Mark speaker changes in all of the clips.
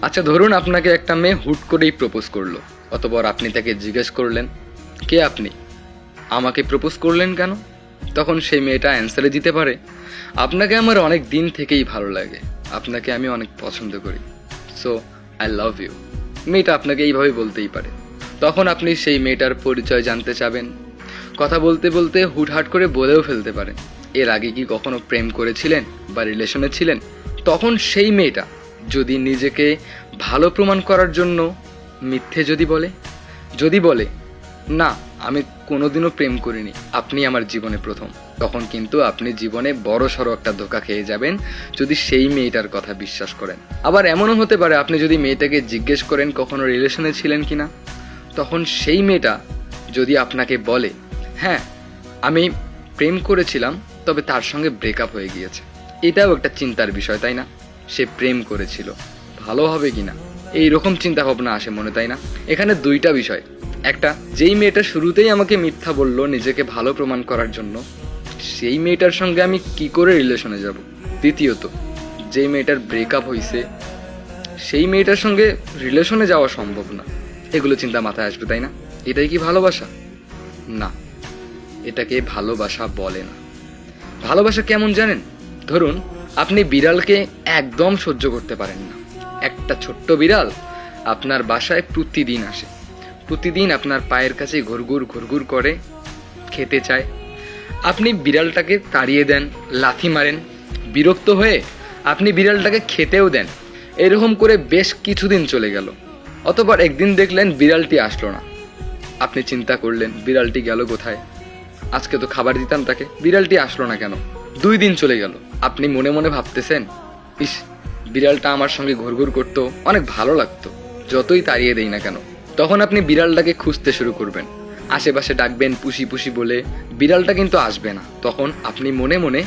Speaker 1: আচ্ছা ধরুন আপনাকে একটা মেয়ে হুট করেই প্রপোজ করলো, অতঃপর আপনি তাকে জিজ্ঞেস করলেন, কে আপনি, আমাকে প্রপোজ করলেন কেন? তখন সেই মেয়েটা অ্যান্সারে দিতে পারে, আপনাকে আমার অনেক দিন থেকেই ভালো লাগে, আপনাকে আমি অনেক পছন্দ করি, সো আই লাভ ইউ। মেয়েটা আপনাকে এইভাবে বলতেই পারে। তখন আপনি সেই মেয়েটার পরিচয় জানতে চাবেন। কথা বলতে বলতে হুটহাট করে বলেও ফেলতে পারেন, এর আগে কি কখনো প্রেম করেছিলেন বা রিলেশনে ছিলেন? তখন সেই মেয়েটা যদি নিজেকে ভালো প্রমাণ করার জন্য মিথ্যে যদি বলে না, আমি কোনোদিনও প্রেম করিনি, আপনি আমার জীবনে প্রথম, তখন কিন্তু আপনি জীবনে বড় সড়ো একটা ধোঁকা খেয়ে যাবেন যদি সেই মেয়েটার কথা বিশ্বাস করেন। আবার এমনও হতে পারে আপনি যদি মেয়েটাকে জিজ্ঞেস করেন কখনো রিলেশনে ছিলেন কিনা, তখন সেই মেয়েটা যদি আপনাকে বলে, হ্যাঁ আমি প্রেম করেছিলাম, তবে তার সঙ্গে ব্রেকআপ হয়ে গিয়েছে, এটাও একটা চিন্তার বিষয়, তাই না? সে প্রেম করেছিল, ভালো হবে কিনা এইরকম চিন্তা ভাবনা আসে মনে, তাই না? এখানে দুইটা বিষয়, একটা, যেই মেয়েটা শুরুতেই আমাকে মিথ্যা বলল নিজেকে ভালো প্রমাণ করার জন্য, সেই মেয়েটার সঙ্গে আমি কি করে রিলেশনে যাব? দ্বিতীয়ত, যেই মেয়েটার ব্রেকআপ হয়েছে সেই মেয়েটার সঙ্গে রিলেশনে যাওয়া সম্ভব না, এগুলো চিন্তা মাথায় আসবে, তাই না? এটাই কি ভালোবাসা? না, এটাকে ভালোবাসা বলে না। ভালোবাসা কেমন জানেন? ধরুন আপনি বিড়ালকে একদম সহ্য করতে পারেন না, একটা ছোট্ট বিড়াল আপনার বাসায় প্রতিদিন আসে, প্রতিদিন আপনার পায়ের কাছে ঘুরঘুর করে, খেতে চায়, আপনি বিড়ালটাকে তাড়িয়ে দেন, লাথি মারেন, বিরক্ত হয়ে আপনি বিড়ালটাকে খেতেও দেন, এরকম করে বেশ কিছুদিন চলে গেল। অতঃপর একদিন দেখলেন বিড়ালটি আসলো না, আপনি চিন্তা করলেন বিড়ালটি গেল কোথায়, আজকে তো খাবার দিতাম তাকে, বিড়ালটি আসলো না কেন? 2 দিন চলে গেল, আপনি মনে মনে ভাবতেছেন, ইস, বিড়ালটা আমার সঙ্গে ঘুরঘুর করতো, অনেক ভালো লাগতো, যতই তাড়িয়ে দেই না কেন। তখন আপনি বিড়ালটাকে খুঁজতে শুরু করবেন, আশেপাশে ডাকবেন পুষি পুষি বলে, বিড়ালটা কিন্তু আসবে না। তখন আপনি মনে মনে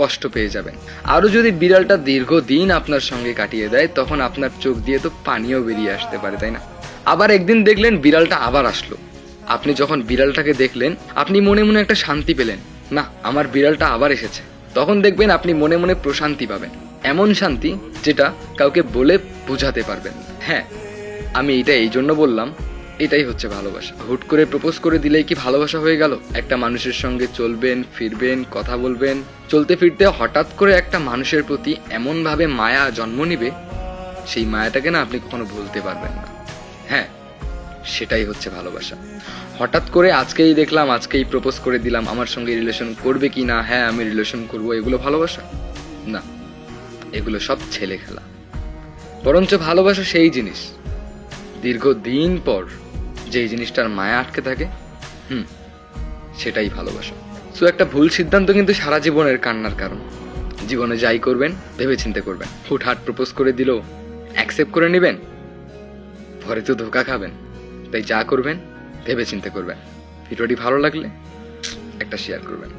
Speaker 1: কষ্ট পেয়ে যাবেন। আরও যদি বিড়ালটা দীর্ঘদিন আপনার সঙ্গে কাটিয়ে দেয়, তখন আপনার চোখ দিয়ে তো পানিও বেরিয়ে আসতে পারে, তাই না? আবার একদিন দেখলেন বিড়ালটা আবার আসলো, আপনি যখন বিড়ালটাকে দেখলেন আপনি মনে মনে একটা শান্তি পেলেন, না আমার বিড়ালটা আবার এসেছে। তখন দেখবেন আপনি মনে মনে প্রশান্তি পাবেন, এমন শান্তি যেটা কাউকে বলে বোঝাতে পারবেন না। হ্যাঁ, আমি এটা এই জন্য বললাম, এটাই হচ্ছে ভালোবাসা। হুট করে প্রপোজ করে দিলেই কি ভালোবাসা হয়ে গেল? একটা মানুষের সঙ্গে চলবেন, ফিরবেন, কথা বলবেন, চলতে ফিরতে হঠাৎ করে একটা মানুষের প্রতি এমনভাবে মায়া জন্ম নিবে, সেই মায়াটাকে না আপনি কখনো ভুলতে পারবেন না। হ্যাঁ, সেটাই হচ্ছে ভালোবাসা। হঠাৎ করে আজকেই দেখলাম, আজকেই প্রপোজ করে দিলাম, আমার সঙ্গে রিলেশন করবে কি না, হ্যাঁ আমি রিলেশন করব, এগুলো ভালোবাসা না, এগুলো সব ছেলে খেলা। বরঞ্চ ভালোবাসা সেই জিনিস, দীর্ঘদিন পর যেই জিনিসটার মায়া আটকে থাকে, সেটাই ভালোবাসা। সো একটা ভুল সিদ্ধান্ত কিন্তু সারা জীবনের কান্নার কারণ। জীবনে যাই করবেন ভেবে চিন্তে করবেন। হুটহাট প্রপোজ করে দিলেও অ্যাকসেপ্ট করে নেবেন, পরে তো ধোকা খাবেন। তাই যা করবেন ভেবে চিন্তে করবেন। ভিডিওটি ভালো লাগলে একটা শেয়ার করবেন।